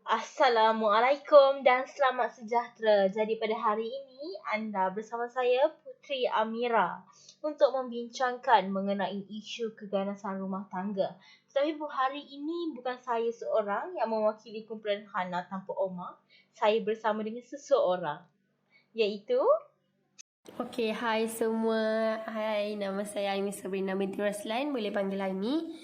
Assalamualaikum dan selamat sejahtera. Jadi pada hari ini anda bersama saya Putri Amira untuk membincangkan mengenai isu keganasan rumah tangga. Tetapi hari ini bukan saya seorang yang mewakili kumpulan Hana Tanpa Oma. Saya bersama dengan seseorang iaitu Okey, hai semua. Hai, nama saya Aimi Sabrina binti Raslan. Boleh panggil Aimi.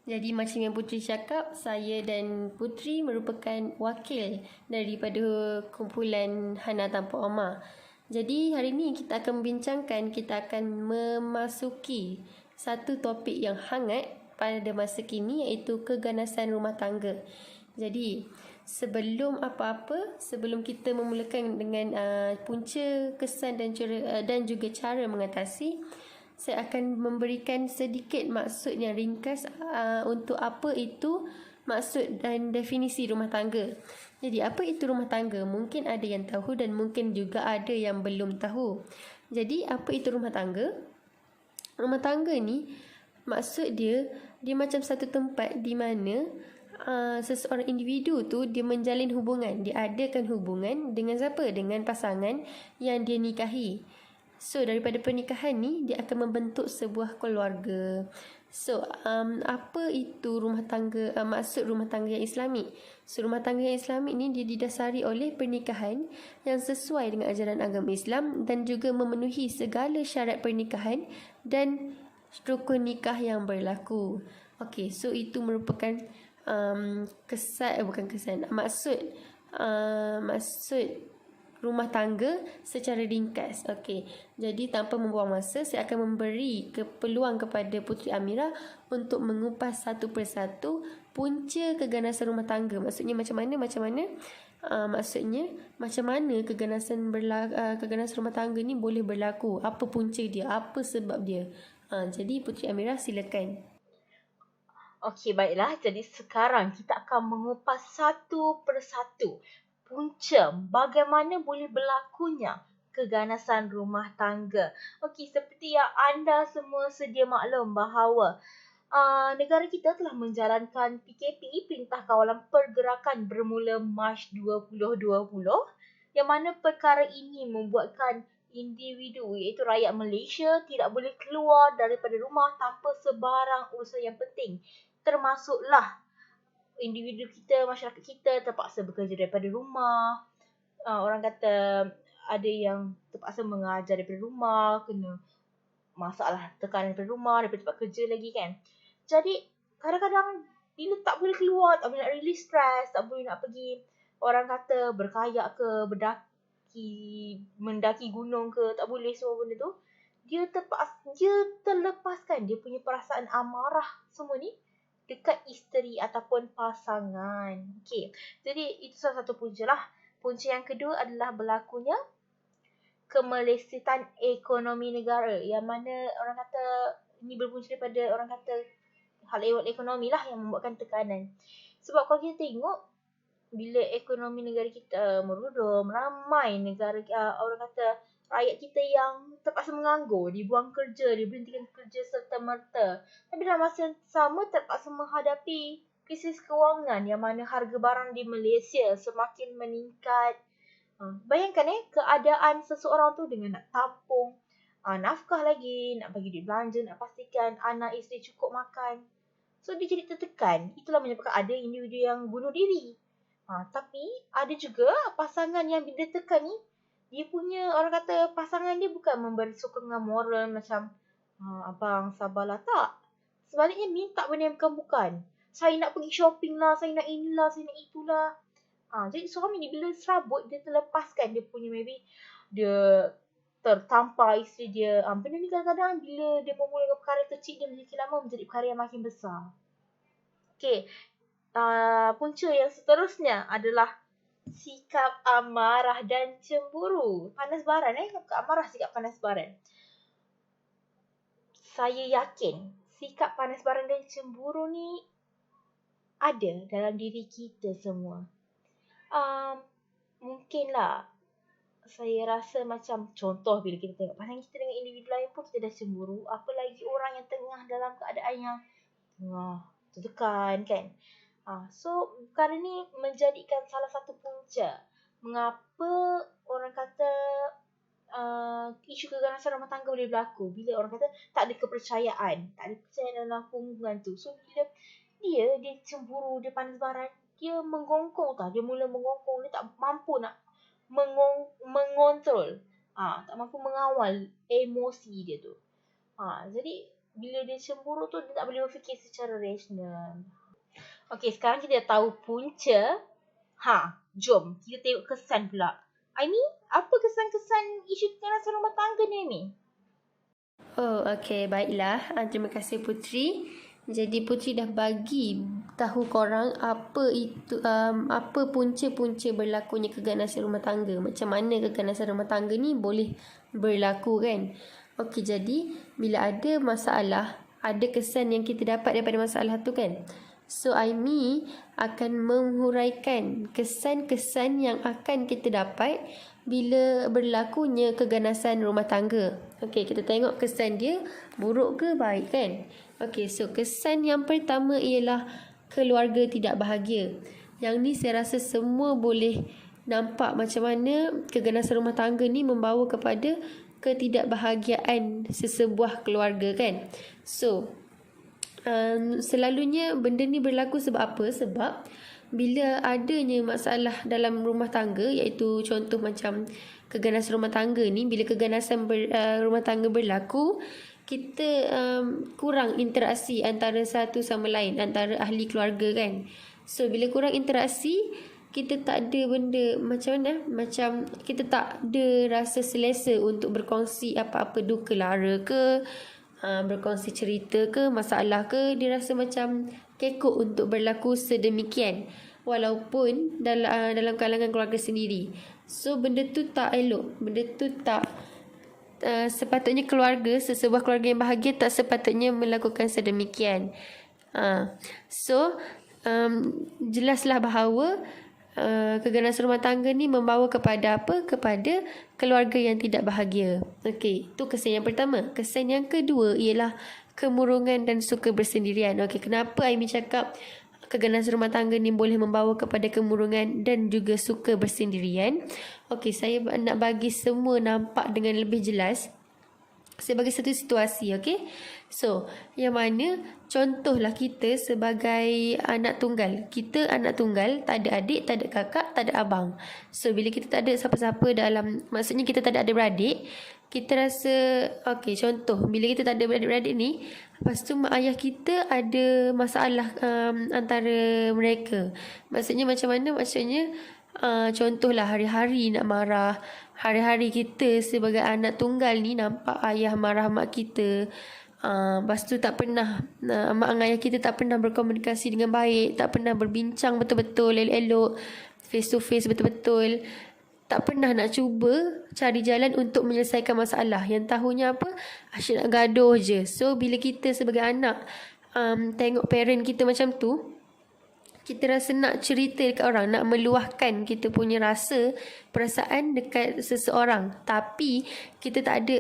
Jadi macam yang Putri cakap, saya dan Putri merupakan wakil daripada kumpulan Hana Tanpa Oma. Jadi hari ini kita akan membincangkan, kita akan memasuki satu topik yang hangat pada masa kini, iaitu keganasan rumah tangga. Jadi sebelum apa-apa, sebelum kita memulakan dengan punca, kesan dan juga cara mengatasi, saya akan memberikan sedikit maksud yang ringkas untuk apa itu maksud dan definisi rumah tangga. Jadi apa itu rumah tangga? Mungkin ada yang tahu dan mungkin juga ada yang belum tahu. Jadi apa itu rumah tangga? Rumah tangga ni maksud dia macam satu tempat di mana seseorang individu tu dia menjalin hubungan, dia adakan hubungan dengan siapa? Dengan pasangan yang dia nikahi. So daripada pernikahan ni dia akan membentuk sebuah keluarga. So apa itu rumah tangga, maksud rumah tangga yang Islami? So rumah tangga yang Islami ni dia didasari oleh pernikahan yang sesuai dengan ajaran agama Islam dan juga memenuhi segala syarat pernikahan dan rukun nikah yang berlaku. Okey, so itu merupakan maksud rumah tangga secara ringkas. Okey. Jadi tanpa membuang masa, saya akan memberi peluang kepada Putri Amira untuk mengupas satu persatu punca keganasan rumah tangga. Maksudnya macam mana? Maksudnya macam mana keganasan rumah tangga ni boleh berlaku? Apa punca dia? Apa sebab dia? Jadi Putri Amira silakan. Okey, baiklah. Jadi sekarang kita akan mengupas satu persatu punca bagaimana boleh berlakunya keganasan rumah tangga. Okey, seperti yang anda semua sedia maklum bahawa negara kita telah menjalankan PKP, Perintah Kawalan Pergerakan bermula Mac 2020, yang mana perkara ini membuatkan individu iaitu rakyat Malaysia tidak boleh keluar daripada rumah tanpa sebarang urusan yang penting. Termasuklah individu kita, masyarakat kita terpaksa bekerja daripada rumah. Orang kata ada yang terpaksa mengajar daripada rumah, kena masalah tekanan daripada rumah, daripada tempat kerja lagi kan. Jadi kadang-kadang bila tak boleh keluar, tak boleh nak release stress, tak boleh nak pergi, orang kata berkayak ke, mendaki gunung ke, tak boleh semua benda tu. Dia terlepaskan dia punya perasaan amarah semua ni dekat isteri ataupun pasangan. Okey. Jadi itu salah satu punca lah. Punca yang kedua adalah berlakunya kemelesitan ekonomi negara, yang mana orang kata ini berpunca daripada orang kata hal ehwal ekonomi lah yang membuatkan tekanan. Sebab kalau kita tengok bila ekonomi negara kita merudum, ramai negara orang kata rakyat kita yang terpaksa menganggur, dibuang kerja, diberhentikan kerja serta-merta. Tapi dalam masa yang sama terpaksa menghadapi krisis kewangan yang mana harga barang di Malaysia semakin meningkat. Bayangkan keadaan seseorang tu dengan nak tampung nafkah lagi, nak bagi duit belanja, nak pastikan anak isteri cukup makan. So dia jadi tertekan. Itulah menyebabkan ada individu yang bunuh diri. Tapi ada juga pasangan yang bila tekan ni, dia punya orang kata pasangan dia bukan memberi sokongan moral macam abang sabarlah, tak. Sebaliknya minta benda yang bukan-bukan. Saya nak pergi shopping lah, saya nak inilah, saya nak itulah. Jadi suami ni bila serabut, dia terlepaskan dia punya maybe dia tertampar isteri dia. Benda ni kadang-kadang bila dia bermula dengan perkara kecil, dia makin lama menjadi perkara yang makin besar. Okey. Punca yang seterusnya adalah sikap amarah dan cemburu. Panas baran amarah, sikap panas baran. Saya yakin sikap panas baran dan cemburu ni ada dalam diri kita semua. Mungkinlah saya rasa macam contoh bila kita tengok pasangan kita dengan individu lain pun kita dah cemburu, apalagi orang yang tengah dalam keadaan yang tengah tertekan kan. So perkara ni menjadikan salah satu punca mengapa orang kata isu keganasan rumah tangga boleh berlaku bila orang kata tak ada kepercayaan dalam hubungan tu. So bila dia cemburu, dia panas baran, dia menggongkong tau. Dia mula menggongkong, dia tak mampu nak mengontrol. Tak mampu mengawal emosi dia tu. Jadi bila dia cemburu tu, dia tak boleh berfikir secara rasional. Okey, sekarang kita dah tahu punca. Jom kita tengok kesan pula. Aimi, apa kesan-kesan isu kekerasan rumah tangga ni, Aimi? Oh, okey, baiklah. Terima kasih Putri. Jadi Putri dah bagi tahu korang apa itu apa punca-punca berlakunya keganasan rumah tangga. Macam mana keganasan rumah tangga ni boleh berlaku kan? Okey, jadi bila ada masalah, ada kesan yang kita dapat daripada masalah tu kan? So Aimi akan menghuraikan kesan-kesan yang akan kita dapat bila berlakunya keganasan rumah tangga. Okey, kita tengok kesan dia buruk ke baik kan? Okey, so kesan yang pertama ialah keluarga tidak bahagia. Yang ni saya rasa semua boleh nampak macam mana keganasan rumah tangga ni membawa kepada ketidakbahagiaan sesebuah keluarga kan? So selalunya benda ni berlaku sebab apa? Sebab bila adanya masalah dalam rumah tangga, iaitu contoh macam keganasan rumah tangga ni, bila keganasan rumah tangga berlaku, kita kurang interaksi antara satu sama lain, antara ahli keluarga kan. So bila kurang interaksi, kita tak ada benda macam mana? Macam kita tak ada rasa selesa untuk berkongsi apa-apa duka lara ke, berkongsi cerita ke, masalah ke. Dia rasa macam kekok untuk berlaku sedemikian walaupun dalam kalangan keluarga sendiri. So benda tu tak elok, benda tu tak sepatutnya sesebuah keluarga yang bahagia tak sepatutnya melakukan sedemikian. So jelaslah bahawa keganasan rumah tangga ni membawa kepada apa? Kepada keluarga yang tidak bahagia. Okey, itu kesan yang pertama. Kesan yang kedua ialah kemurungan dan suka bersendirian. Okey, kenapa Aimi cakap keganasan rumah tangga ni boleh membawa kepada kemurungan dan juga suka bersendirian? Okey, saya nak bagi semua nampak dengan lebih jelas. Saya bagi satu situasi, okey? So, yang mana contohlah kita sebagai anak tunggal. Kita anak tunggal, tak ada adik, tak ada kakak, tak ada abang. So, bila kita tak ada siapa-siapa maksudnya kita tak ada adik-beradik, kita rasa, okey, contoh, bila kita tak ada adik-beradik ni, lepas tu mak ayah kita ada masalah antara mereka. Maksudnya macam mana? Maksudnya, contohlah hari-hari nak marah. Hari-hari kita sebagai anak tunggal ni nampak ayah marah mak kita. Lepas tu tak pernah mak dan ayah kita tak pernah berkomunikasi dengan baik, tak pernah berbincang betul-betul elok-elok, face to face betul-betul, tak pernah nak cuba cari jalan untuk menyelesaikan masalah. Yang tahunya apa? Asyik nak gaduh je. So bila kita sebagai anak tengok parent kita macam tu, kita rasa nak cerita dekat orang, nak meluahkan kita punya rasa, perasaan dekat seseorang. Tapi kita tak ada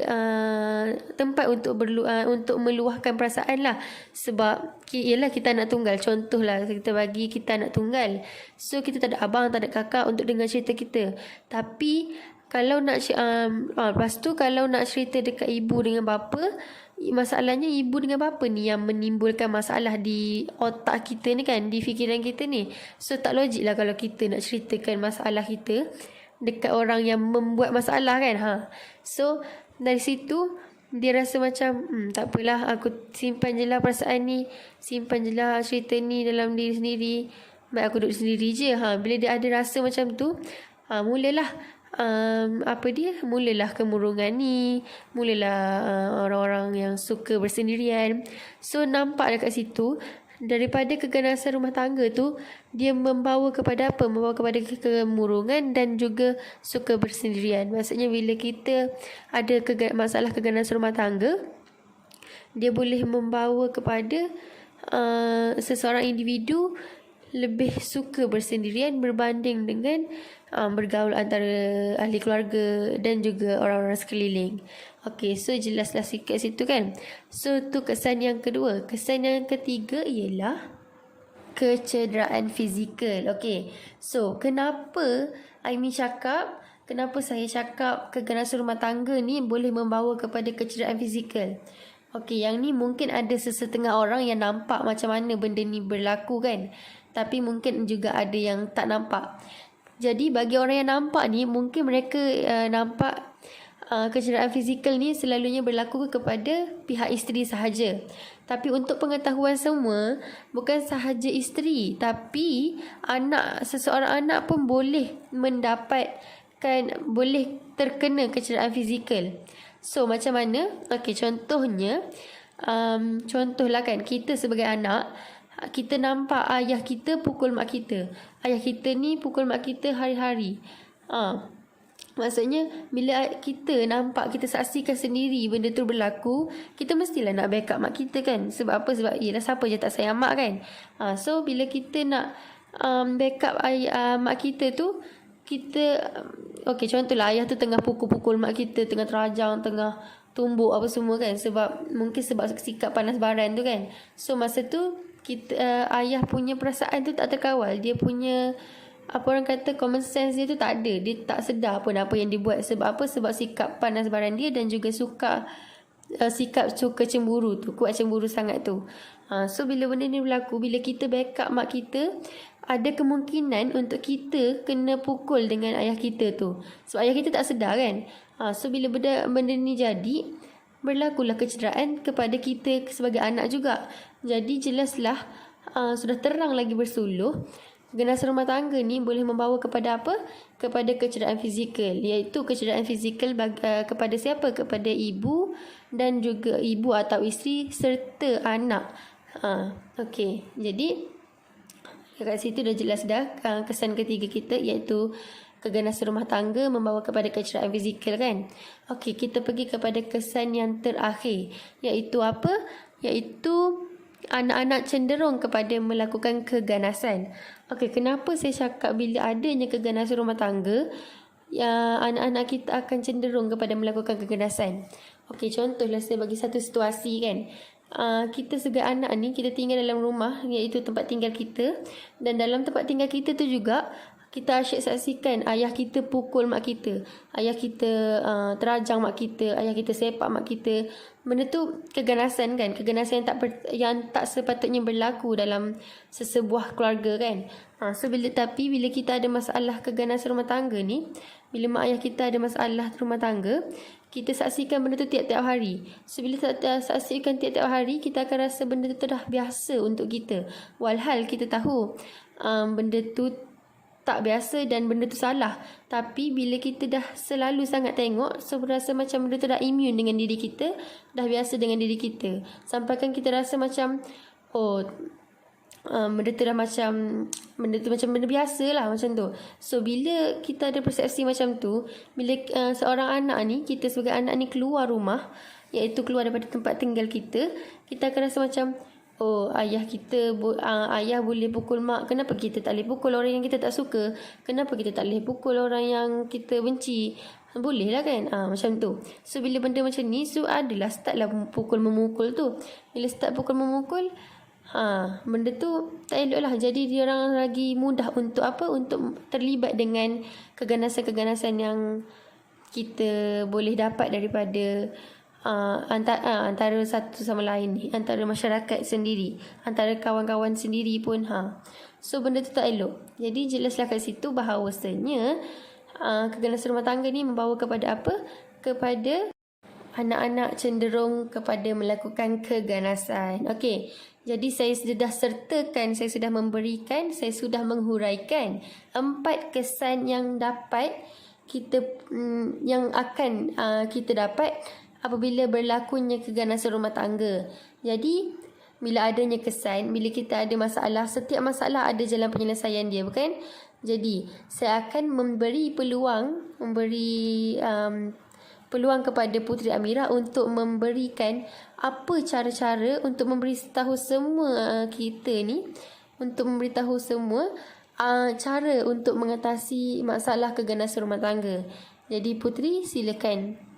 tempat untuk meluahkan perasaan lah. Sebab yelah kita anak tunggal. Contohlah kita bagi kita anak tunggal. So kita tak ada abang, tak ada kakak untuk dengar cerita kita. Tapi kalau nak lepas tu kalau nak cerita dekat ibu dengan bapa, masalahnya ibu dengan bapa ni yang menimbulkan masalah di otak kita ni kan, di fikiran kita ni. So tak logik lah kalau kita nak ceritakan masalah kita dekat orang yang membuat masalah kan. So dari situ dia rasa macam tak apalah, aku simpan je lah perasaan ni, simpan je lah cerita ni dalam diri sendiri, baik aku duduk sendiri je. Bila dia ada rasa macam tu, mulalah mulalah kemurungan ni, mulalah orang-orang yang suka bersendirian. So nampak dekat situ, daripada keganasan rumah tangga tu, dia membawa kepada apa? Membawa kepada kemurungan dan juga suka bersendirian. Maksudnya bila kita ada masalah keganasan rumah tangga, dia boleh membawa kepada seseorang individu lebih suka bersendirian berbanding dengan bergaul antara ahli keluarga dan juga orang-orang sekeliling. Okey, so jelaslah sikit situ kan. So tu kesan yang kedua. Kesan yang ketiga ialah kecederaan fizikal. Okey. So, kenapa kenapa saya cakap keganasan rumah tangga ni boleh membawa kepada kecederaan fizikal? Okey, yang ni mungkin ada sesetengah orang yang nampak macam mana benda ni berlaku kan. Tapi mungkin juga ada yang tak nampak. Jadi bagi orang yang nampak ni, mungkin mereka nampak kecederaan fizikal ni selalunya berlaku kepada pihak isteri sahaja. Tapi untuk pengetahuan semua, bukan sahaja isteri, tapi seseorang anak pun boleh boleh terkena kecederaan fizikal. So macam mana? Okey, contohlah kan, kita sebagai anak, kita nampak ayah kita pukul mak kita. Ayah kita ni pukul mak kita hari-hari. Maksudnya bila kita nampak, kita saksikan sendiri benda tu berlaku, kita mestilah nak backup mak kita kan. Sebab apa? Sebab yelah, siapa je tak sayang mak kan. So bila kita nak backup mak kita tu, okey, contohlah ayah tu tengah pukul-pukul mak kita, tengah terajang, tengah tumbuk apa semua kan, mungkin sebab sikap panas baran tu kan. So masa tu ayah punya perasaan tu tak terkawal. Dia punya common sense dia tu tak ada. Dia tak sedar pun apa yang dia buat. Sebab apa? Sebab sikap panas baran dia, dan juga sikap suka cemburu tu, kuat cemburu sangat tu. So bila benda ni berlaku, bila kita backup mak kita, ada kemungkinan untuk kita kena pukul dengan ayah kita tu. Sebab ayah kita tak sedar kan. So bila benda ni jadi, berlakulah kecederaan kepada kita sebagai anak juga. Jadi jelaslah, sudah terang lagi bersuluh, keganasan rumah tangga ni boleh membawa kepada apa? Kepada kecederaan fizikal. Iaitu kecederaan fizikal kepada siapa? Kepada ibu, dan juga ibu atau isteri serta anak. Okey, jadi kat situ dah jelas dah kesan ketiga kita, iaitu keganasan rumah tangga membawa kepada kecederaan fizikal kan. Okey, kita pergi kepada kesan yang terakhir, iaitu apa? Iaitu anak-anak cenderung kepada melakukan keganasan. Okey, kenapa saya cakap bila adanya keganasan rumah tangga, anak-anak kita akan cenderung kepada melakukan keganasan? Okey, contohlah saya bagi satu situasi kan. Kita sebagai anak ni, kita tinggal dalam rumah, iaitu tempat tinggal kita, dan dalam tempat tinggal kita tu juga kita asyik saksikan ayah kita pukul mak kita, ayah kita terajang mak kita, ayah kita sepak mak kita. Benda tu keganasan kan, keganasan yang tak sepatutnya berlaku dalam sesebuah keluarga kan. So bila kita ada masalah keganasan rumah tangga ni, bila mak ayah kita ada masalah rumah tangga, kita saksikan benda tu tiap-tiap hari. So bila saksikan tiap-tiap hari, kita akan rasa benda tu dah biasa untuk kita. Walhal kita tahu benda tu tak biasa dan benda tu salah. Tapi bila kita dah selalu sangat tengok, so rasa macam benda tu dah immune dengan diri kita, dah biasa dengan diri kita. Sampaikan kita rasa macam, benda tu dah macam benda biasa lah macam tu. So bila kita ada persepsi macam tu, bila seorang anak ni, kita sebagai anak ni keluar rumah, iaitu keluar daripada tempat tinggal kita, kita akan rasa macam, ayah boleh pukul mak, kenapa kita tak boleh pukul orang yang kita tak suka? Kenapa kita tak boleh pukul orang yang kita benci? Boleh lah kan? Macam tu. So bila benda macam ni, so adalah start lah memukul tu. Bila start pukul memukul, benda tu tak elok lah. Jadi dia orang lagi mudah untuk untuk terlibat dengan keganasan-keganasan yang kita boleh dapat daripada antara satu sama lain ni, antara masyarakat sendiri, antara kawan-kawan sendiri pun. So benda tu tak elok. Jadi jelaslah kat situ bahawasanya keganasan rumah tangga ni membawa kepada apa? Kepada anak-anak cenderung kepada melakukan keganasan. Okey, jadi saya sudah sertakan, saya sudah memberikan, saya sudah menghuraikan 4 kesan yang akan kita dapat apabila berlakunya keganasan rumah tangga. Jadi bila adanya kesan, bila kita ada masalah, setiap masalah ada jalan penyelesaian dia, bukan? Jadi saya akan memberi peluang kepada Puteri Amirah untuk memberikan apa cara-cara untuk memberitahu semua kita ni, untuk memberitahu semua cara untuk mengatasi masalah keganasan rumah tangga. Jadi Puteri, silakan.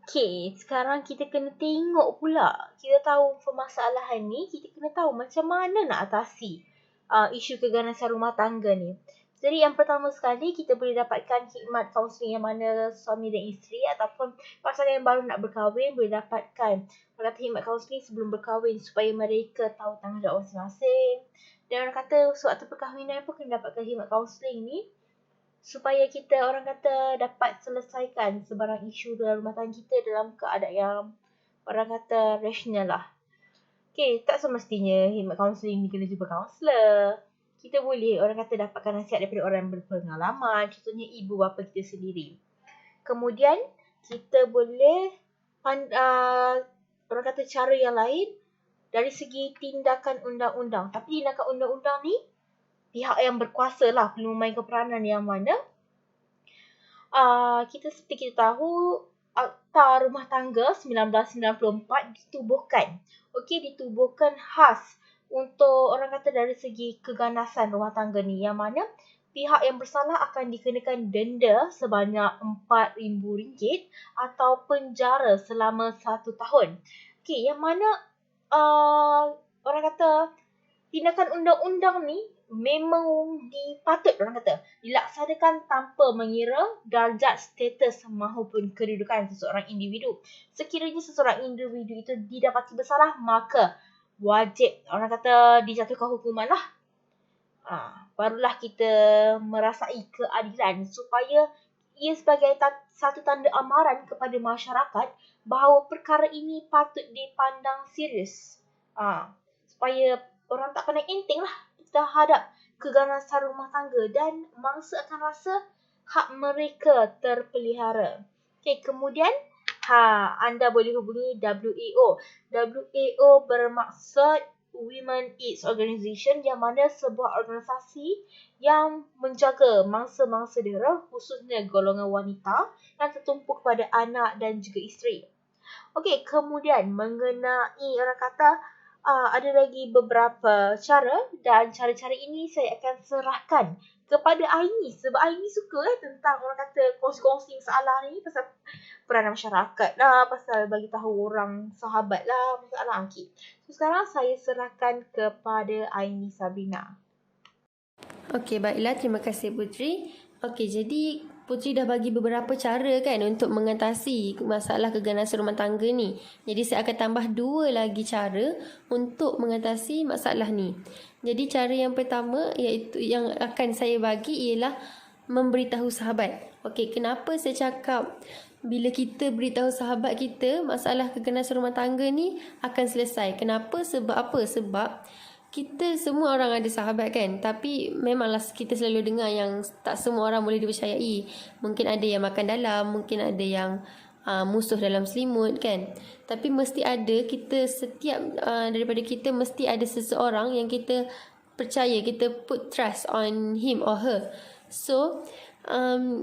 Okay, sekarang kita kena tengok pula. Kita tahu permasalahan ni, kita kena tahu macam mana nak atasi isu keganasan rumah tangga ni. Jadi yang pertama sekali, kita boleh dapatkan khidmat kaunseling yang mana suami dan isteri ataupun pasangan yang baru nak berkahwin boleh dapatkan khidmat kaunseling sebelum berkahwin supaya mereka tahu tanggungjawab masing-masing. Dan orang kata sewaktu perkahwinan pun kena dapatkan khidmat kaunseling ni supaya kita orang kata dapat selesaikan sebarang isu dalam rumah tangga kita dalam keadaan yang orang kata rasional lah. Okay, tak semestinya khidmat kaunseling ni kena jumpa kaunselor. Kita boleh orang kata dapatkan nasihat daripada orang yang berpengalaman, contohnya ibu bapa kita sendiri. Kemudian kita boleh orang kata cara yang lain dari segi tindakan undang-undang. Tapi tindakan undang-undang ni pihak yang berkuasa lah perlu memainkan peranan yang mana kita seperti kita tahu Akta Rumah Tangga 1994 ditubuhkan. Okey, ditubuhkan khas untuk orang kata dari segi keganasan rumah tangga ni yang mana pihak yang bersalah akan dikenakan denda sebanyak RM4,000 atau penjara selama 1 tahun. Okey, yang mana orang kata tindakan undang-undang ni memang dipatut orang kata dilaksanakan tanpa mengira darjat status maupun kedudukan seseorang individu. Sekiranya seseorang individu itu didapati bersalah, maka wajib orang kata dijatuhkan hukuman lah. Barulah kita merasai keadilan supaya ia sebagai satu tanda amaran kepada masyarakat bahawa perkara ini patut dipandang serius. Supaya orang tak pandang enteng lah terhadap keganasan rumah tangga dan mangsa akan rasa hak mereka terpelihara. Okay, kemudian anda boleh hubungi WAO. WAO bermaksud Women AIDS Organisation yang mana sebuah organisasi yang menjaga mangsa-mangsa dera khususnya golongan wanita yang tertumpu kepada anak dan juga isteri. Okey, kemudian mengenai orang kata ada lagi beberapa cara dan cara-cara ini saya akan serahkan kepada Aini sebab Aini suka tentang orang kata kongsi-kongsi masalah ni pasal peranan masyarakat lah, pasal bagi tahu orang sahabat lah masalah. Okay. So sekarang saya serahkan kepada Aini Sabrina. Okey, baiklah. Terima kasih Putri. Okey, jadi Putri dah bagi beberapa cara kan untuk mengatasi masalah keganasan rumah tangga ni. Jadi saya akan tambah 2 lagi cara untuk mengatasi masalah ni. Jadi cara yang pertama iaitu yang akan saya bagi ialah memberitahu sahabat. Okey, kenapa saya cakap bila kita beritahu sahabat kita masalah keganasan rumah tangga ni akan selesai. Kenapa? Sebab apa? Sebab kita semua orang ada sahabat kan, tapi memanglah kita selalu dengar yang tak semua orang boleh dipercayai. Mungkin ada yang makan dalam, mungkin ada yang musuh dalam selimut kan. Tapi mesti ada, kita setiap daripada kita mesti ada seseorang yang kita percaya, kita put trust on him or her. So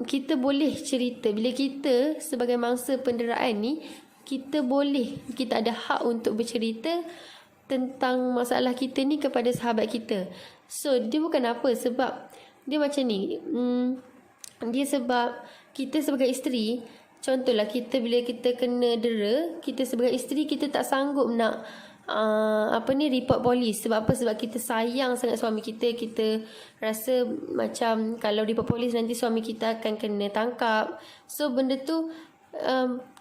kita boleh cerita, bila kita sebagai mangsa penderaan ni, kita ada hak untuk bercerita tentang masalah kita ni kepada sahabat kita. So dia bukan apa, sebab dia macam ni, dia sebab kita sebagai isteri, contohlah kita bila kita kena dera, kita sebagai isteri kita tak sanggup nak report polis. Sebab apa? Sebab kita sayang sangat suami kita. Kita rasa macam kalau report polis nanti suami kita akan kena tangkap. So benda tu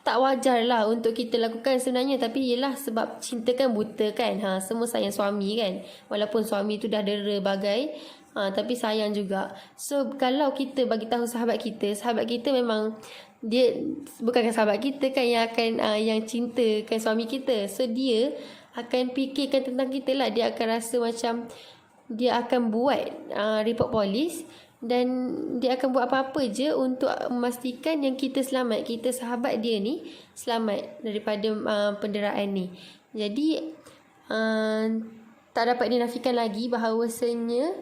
tak wajar lah untuk kita lakukan sebenarnya. Tapi yelah, sebab cinta kan buta kan. Semua sayang suami kan. Walaupun suami tu dah dera bagai, tapi sayang juga. So kalau kita bagi tahu sahabat kita memang dia bukan sahabat kita kan yang akan yang cintakan suami kita. So dia akan fikirkan tentang kita lah. Dia akan rasa macam dia akan buat report polis, dan dia akan buat apa-apa je untuk memastikan yang kita selamat, kita sahabat dia ni selamat daripada penderaan ni. Jadi tak dapat dinafikan lagi bahawasanya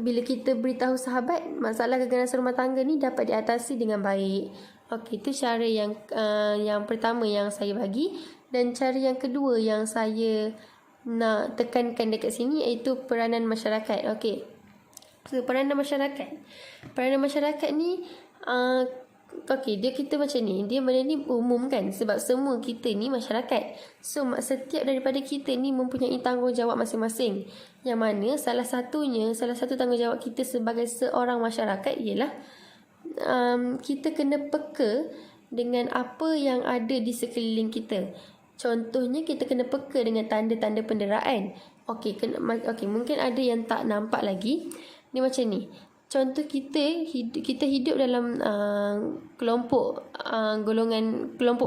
bila kita beritahu sahabat, masalah keganasan rumah tangga ni dapat diatasi dengan baik. Okey, itu cara yang pertama yang saya bagi. Dan cara yang kedua yang saya nak tekankan dekat sini iaitu peranan masyarakat. Okey. So, peranan masyarakat ni okey, dia kita macam ni. Dia benda ni umum kan, sebab semua kita ni masyarakat. So setiap daripada kita ni mempunyai tanggungjawab masing-masing. Yang mana salah satu tanggungjawab kita sebagai seorang masyarakat ialah kita kena peka dengan apa yang ada di sekeliling kita. Contohnya kita kena peka dengan tanda-tanda penderaan. Okey, mungkin ada yang tak nampak lagi. Ni macam ni. Contoh kita hidup dalam kelompok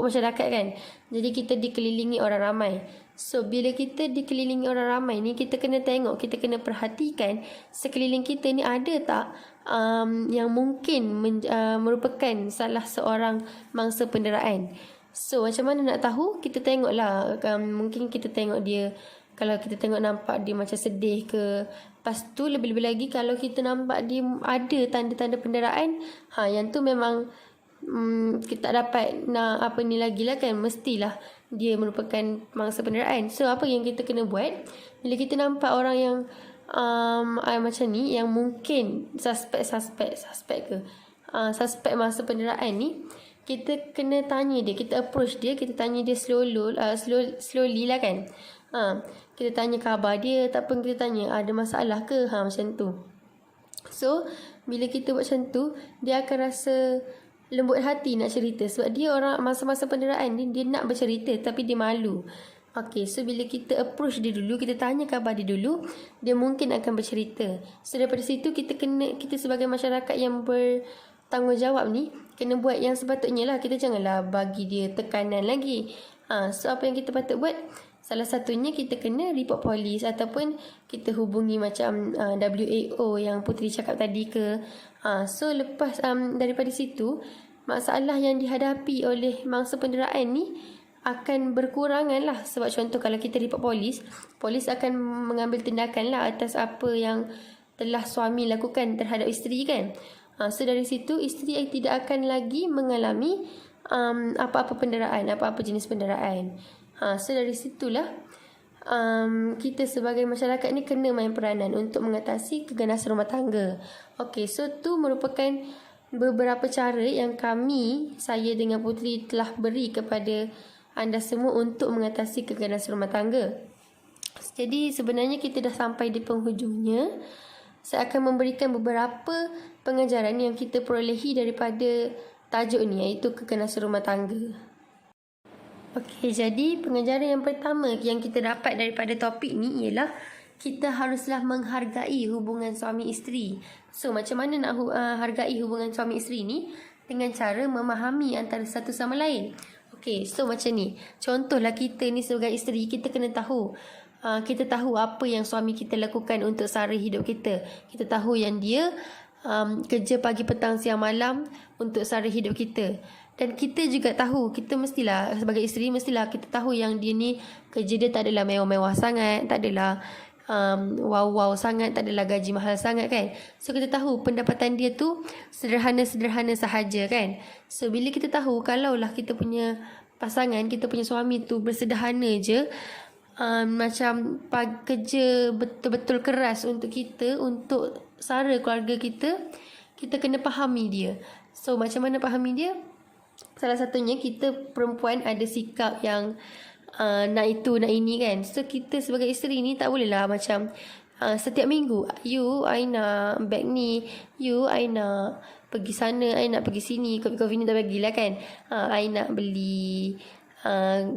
masyarakat kan. Jadi kita dikelilingi orang ramai. So bila kita dikelilingi orang ramai ni, kita kena tengok, kita kena perhatikan sekeliling kita ni ada tak yang mungkin merupakan salah seorang mangsa penderaan. So macam mana nak tahu? Kita tengoklah, mungkin kita tengok dia, kalau kita tengok nampak dia macam sedih ke. Lepas tu lebih-lebih lagi kalau kita nampak dia ada tanda-tanda penderaan, yang tu memang kita tak dapat nak apa ni lagi lah kan, mestilah dia merupakan mangsa penderaan. So apa yang kita kena buat bila kita nampak orang yang macam ni, yang mungkin suspek mangsa penderaan ni, kita kena tanya dia, kita approach dia, kita tanya dia slowly lah kan. Kita tanya khabar dia, ataupun kita tanya ada masalah ke, macam tu. So bila kita buat macam tu, dia akan rasa lembut hati nak cerita. Sebab dia orang masa-masa penderaan ni, dia nak bercerita tapi dia malu. Okay, so bila kita approach dia dulu, kita tanya khabar dia dulu, dia mungkin akan bercerita. So daripada situ kita sebagai masyarakat yang bertanggungjawab ni kena buat yang sepatutnya lah. Kita janganlah bagi dia tekanan lagi. So apa yang kita patut buat? Salah satunya kita kena report polis, ataupun kita hubungi macam WAO yang Putri cakap tadi ke. So lepas daripada situ, masalah yang dihadapi oleh mangsa penderaan ni akan berkurangan lah. Sebab contoh kalau kita report polis akan mengambil tindakan lah atas apa yang telah suami lakukan terhadap isteri kan. So dari situ isteri tidak akan lagi mengalami apa-apa penderaan, apa-apa jenis penderaan. So dari situlah kita sebagai masyarakat ni kena main peranan untuk mengatasi keganasan rumah tangga. Okay, so tu merupakan beberapa cara yang saya dengan Putri telah beri kepada anda semua untuk mengatasi keganasan rumah tangga. Jadi sebenarnya kita dah sampai di penghujungnya. Saya akan memberikan beberapa pengajaran yang kita perolehi daripada tajuk ni, iaitu keganasan rumah tangga. Okey, jadi pengajaran yang pertama yang kita dapat daripada topik ni ialah kita haruslah menghargai hubungan suami isteri. So macam mana nak hargai hubungan suami isteri ni? Dengan cara memahami antara satu sama lain. Okey, so macam ni. Contohlah kita ni sebagai isteri, kita kena tahu. Kita tahu apa yang suami kita lakukan untuk sara hidup kita. Kita tahu yang dia kerja pagi, petang, siang, malam untuk sara hidup kita. Dan kita juga tahu, kita mestilah sebagai isteri, mestilah kita tahu yang dia ni kerja dia tak adalah mewah-mewah sangat, tak adalah wow-wow sangat, tak adalah gaji mahal sangat kan. So kita tahu pendapatan dia tu sederhana-sederhana sahaja kan. So bila kita tahu kalaulah kita punya pasangan, kita punya suami tu bersederhana je, macam kerja betul-betul keras untuk kita, untuk sara keluarga kita, kita kena fahami dia. So macam mana fahami dia? Salah satunya kita perempuan ada sikap yang nak itu nak ini kan. So kita sebagai isteri ni tak bolehlah macam setiap minggu, I nak beg ni, I nak pergi sana, I nak pergi sini, kopi-kopi ni tak bagilah kan. I nak beli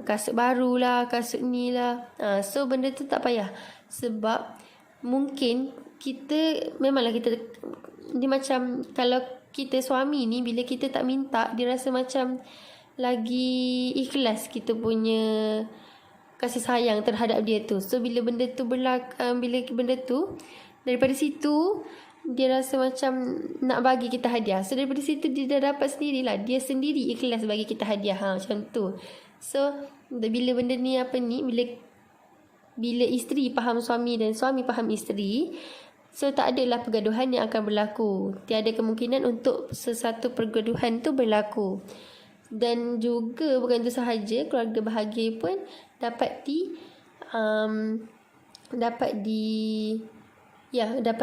kasut baru lah, kasut ni lah. So benda tu tak payah. Sebab mungkin kita, memanglah kita, dia macam kalau kita suami ni, bila kita tak minta, dia rasa macam lagi ikhlas kita punya kasih sayang terhadap dia tu. So bila benda tu daripada situ dia rasa macam nak bagi kita hadiah. So daripada situ dia dah dapat sendirilah, dia sendiri ikhlas bagi kita hadiah, macam tu. So bila benda ni bila isteri faham suami dan suami faham isteri, so tak adalah pergaduhan yang akan berlaku. Tiada kemungkinan untuk sesuatu pergaduhan tu berlaku. Dan juga bukan itu sahaja, keluarga bahagia pun dapat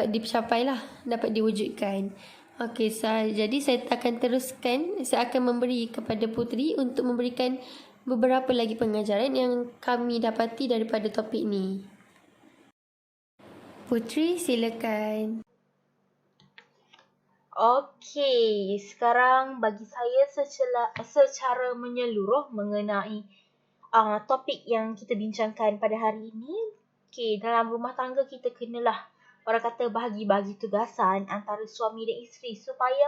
dicapai lah, dapat diwujudkan. Okey, jadi saya akan teruskan. Saya akan memberi kepada Putri untuk memberikan beberapa lagi pengajaran yang kami dapati daripada topik ni. Putri, silakan. Okey, sekarang bagi saya secara menyeluruh mengenai topik yang kita bincangkan pada hari ini. Okey, dalam rumah tangga kita kenalah orang kata bahagi-bahagi tugasan antara suami dan isteri supaya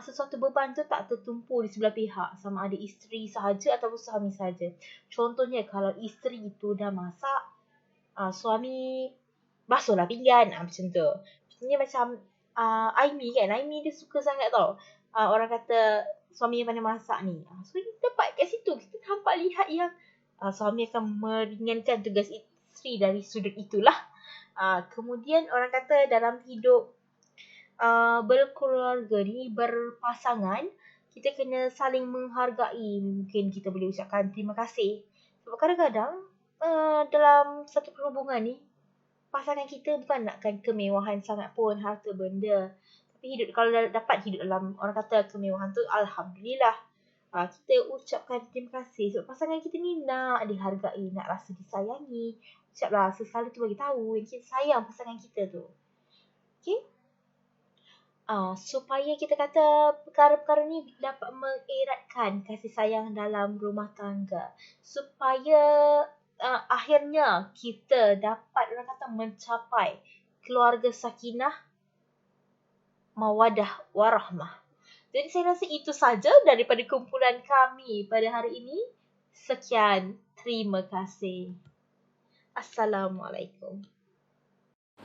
sesuatu beban tu tak tertumpu di sebelah pihak, sama ada isteri sahaja ataupun suami sahaja. Contohnya kalau isteri itu dah masak, suami basuhlah pinggan, macam tu. Contohnya macam Aimi kan, Aimi dia suka sangat tau orang kata suami yang pandai masak ni. So kita dapat kat situ, kita nampak lihat yang suami akan meringankan tugas isteri dari sudut itulah. Kemudian orang kata dalam hidup berkeluarga ni, berpasangan, kita kena saling menghargai. Mungkin kita boleh ucapkan terima kasih. Sebab kadang-kadang dalam satu perhubungan ni, pasangan kita bukan nakkan kemewahan sangat pun, harta benda. Tapi kalau dapat hidup dalam orang kata kemewahan tu, Alhamdulillah. Kita ucapkan terima kasih sebab pasangan kita ni nak dihargai, nak rasa disayangi. Ucaplah sesekali tu bagi tahu yang kita sayang pasangan kita tu. Okay? Supaya kita kata perkara-perkara ni dapat mengeratkan kasih sayang dalam rumah tangga. Supaya akhirnya kita dapat orang kata mencapai keluarga sakinah, mawadah, warahmah. Jadi saya rasa itu saja daripada kumpulan kami pada hari ini. Sekian, terima kasih. Assalamualaikum.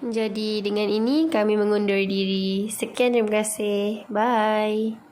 Jadi dengan ini kami mengundur diri. Sekian, terima kasih. Bye.